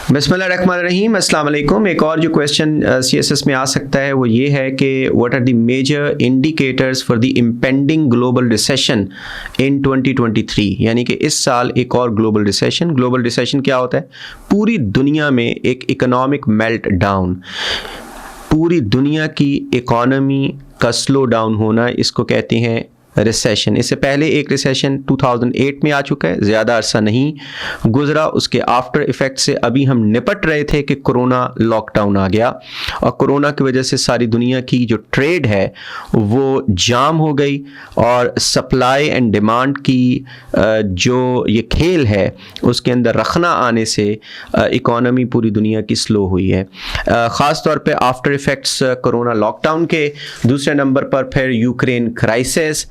बिस्मिल्लाहिर्रहमानिर्रहीम, अस्सलाम वालेकुम। एक और जो क्वेश्चन CSS में आ सकता है वो ये है कि what are the major indicators for the impending global recession in 2023, यानी कि इस साल एक और ग्लोबल रिसेशन क्या होता है? पूरी दुनिया में एक इकोनॉमिक मेल्ट डाउन, पूरी दुनिया की इकोनॉमी का स्लो डाउन होना, इसको कहते हैं रिसेशन। इससे पहले एक रिसेशन 2008 में आ चुका है, ज़्यादा अरसा नहीं गुजरा। उसके आफ्टर इफ़ेक्ट से अभी हम निपट रहे थे कि कोरोना लॉकडाउन आ गया और कोरोना की वजह से सारी दुनिया की जो ट्रेड है वो जाम हो गई और सप्लाई एंड डिमांड की जो ये खेल है उसके अंदर रखना आने से इकोनॉमी पूरी दुनिया की स्लो हुई है। ख़ास तौर पे आफ्टर इफ़ेक्ट्स कोरोना लॉकडाउन के। दूसरे नंबर पर फिर यूक्रेन क्राइसिस,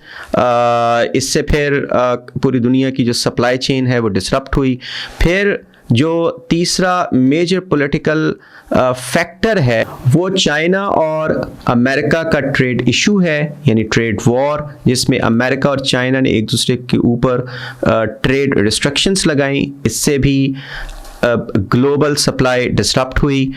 इससे फिर पूरी दुनिया की जो सप्लाई चेन है वो डिसरप्ट हुई। फिर जो तीसरा मेजर पॉलिटिकल फैक्टर है वो चाइना और अमेरिका का ट्रेड इशू है, यानी ट्रेड वॉर, जिसमें अमेरिका और चाइना ने एक दूसरे के ऊपर ट्रेड रिस्ट्रिक्शंस लगाई। इससे भी ग्लोबल सप्लाई डिसरप्ट हुई।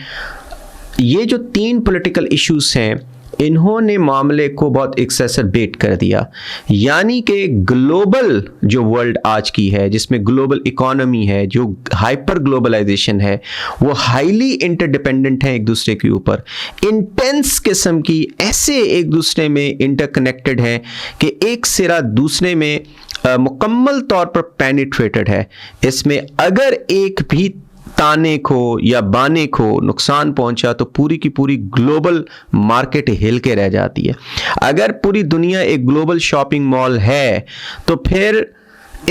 ये जो तीन पॉलिटिकल इश्यूज हैं इन्होंने मामले को बहुत एक्सेसरबेट कर दिया, यानी कि ग्लोबल जो वर्ल्ड आज की है, जिसमें ग्लोबल इकोनॉमी है, जो हाइपर ग्लोबलाइजेशन है, वो हाईली इंटरडिपेंडेंट है एक दूसरे के ऊपर, इंटेंस किस्म की, ऐसे एक दूसरे में इंटरकनेक्टेड है कि एक सिरा दूसरे में मुकम्मल तौर पर पेनिट्रेटेड है। इसमें अगर एक भी ताने को या बाने को नुकसान पहुंचा तो पूरी की पूरी ग्लोबल मार्केट हिल के रह जाती है। अगर पूरी दुनिया एक ग्लोबल शॉपिंग मॉल है तो फिर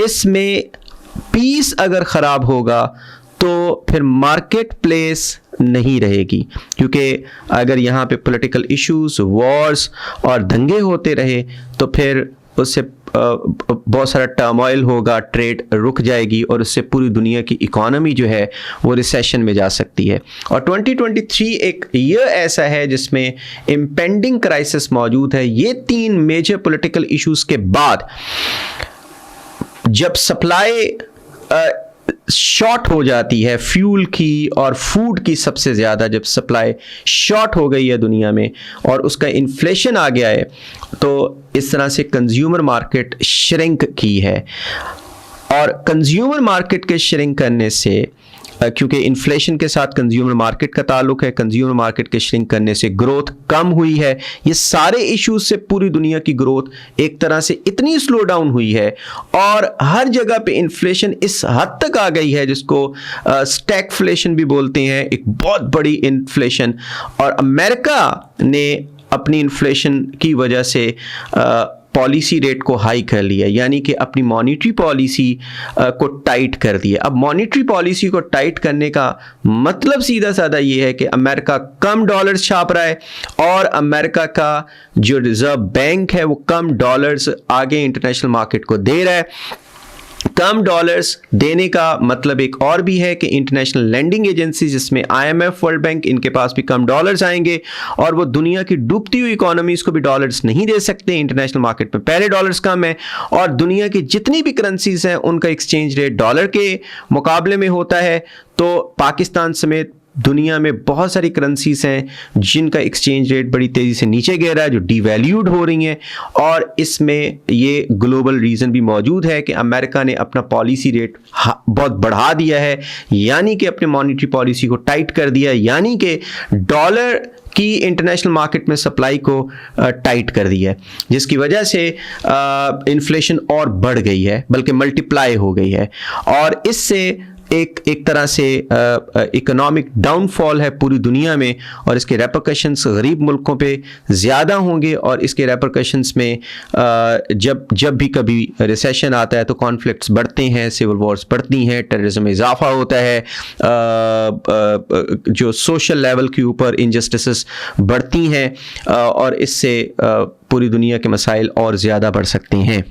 इसमें पीस अगर ख़राब होगा तो फिर मार्केट प्लेस नहीं रहेगी, क्योंकि अगर यहाँ पे पॉलिटिकल इश्यूज, वॉर्स और दंगे होते रहे तो फिर उससे बहुत सारा टर्मोइल होगा, ट्रेड रुक जाएगी और उससे पूरी दुनिया की इकोनॉमी जो है वो रिसेशन में जा सकती है। और 2023 एक ईयर ऐसा है जिसमें इम्पेंडिंग क्राइसिस मौजूद है। ये तीन मेजर पॉलिटिकल इश्यूज के बाद जब सप्लाई शॉर्ट हो जाती है फ्यूल की और फूड की, सबसे ज़्यादा जब सप्लाई शॉर्ट हो गई है दुनिया में और उसका इन्फ्लेशन आ गया है, तो इस तरह से कंज्यूमर मार्केट श्रिंक की है। और कंज्यूमर मार्केट के श्रिंक करने से, क्योंकि इन्फ्लेशन के साथ कंज्यूमर मार्केट का ताल्लुक है, कंज्यूमर मार्केट के श्रिंक करने से ग्रोथ कम हुई है। ये सारे इश्यूज से पूरी दुनिया की ग्रोथ एक तरह से इतनी स्लो डाउन हुई है और हर जगह पे इन्फ्लेशन इस हद तक आ गई है जिसको स्टैगफ्लेशन भी बोलते हैं, एक बहुत बड़ी इन्फ्लेशन। और अमेरिका ने अपनी इन्फ्लेशन की वजह से पॉलिसी रेट को हाई कर लिया, यानी कि अपनी मॉनेटरी पॉलिसी को टाइट कर दिया। अब मॉनेटरी पॉलिसी को टाइट करने का मतलब सीधा साधा ये है कि अमेरिका कम डॉलर्स छाप रहा है और अमेरिका का जो रिजर्व बैंक है वो कम डॉलर्स आगे इंटरनेशनल मार्केट को दे रहा है। कम डॉलर्स देने का मतलब एक और भी है कि इंटरनेशनल लैंडिंग एजेंसी, जिसमें IMF, वर्ल्ड बैंक, इनके पास भी कम डॉलर्स आएंगे और वो दुनिया की डूबती हुई इकोनॉमीज को भी डॉलर्स नहीं दे सकते। इंटरनेशनल मार्केट में पहले डॉलर्स कम है और दुनिया की जितनी भी करेंसीज हैं उनका एक्सचेंज रेट डॉलर के मुकाबले में होता है। तो पाकिस्तान समेत दुनिया में बहुत सारी करेंसीज हैं जिनका एक्सचेंज रेट बड़ी तेज़ी से नीचे गिर रहा है, जो डिवैल्यूड हो रही हैं। और इसमें ये ग्लोबल रीज़न भी मौजूद है कि अमेरिका ने अपना पॉलिसी रेट बहुत बढ़ा दिया है, यानी कि अपने मॉनेटरी पॉलिसी को टाइट कर दिया है, यानी कि डॉलर की इंटरनेशनल मार्केट में सप्लाई को टाइट कर दिया है, जिसकी वजह से इन्फ्लेशन और बढ़ गई है, बल्कि मल्टीप्लाई हो गई है। और इससे एक तरह से इकोनॉमिक डाउनफॉल है पूरी दुनिया में और इसके रेपरकशंस गरीब मुल्कों पे ज़्यादा होंगे। और इसके रेपरकशंस में जब भी कभी रिसेशन आता है तो कॉन्फ्लिक्ट्स बढ़ते हैं, सिविल वॉर्स बढ़ती हैं, टेररिज्म में इजाफा होता है, जो सोशल लेवल के ऊपर इनजस्टिसेस बढ़ती हैं और इससे पूरी दुनिया के मसाइल और ज़्यादा बढ़ सकते हैं।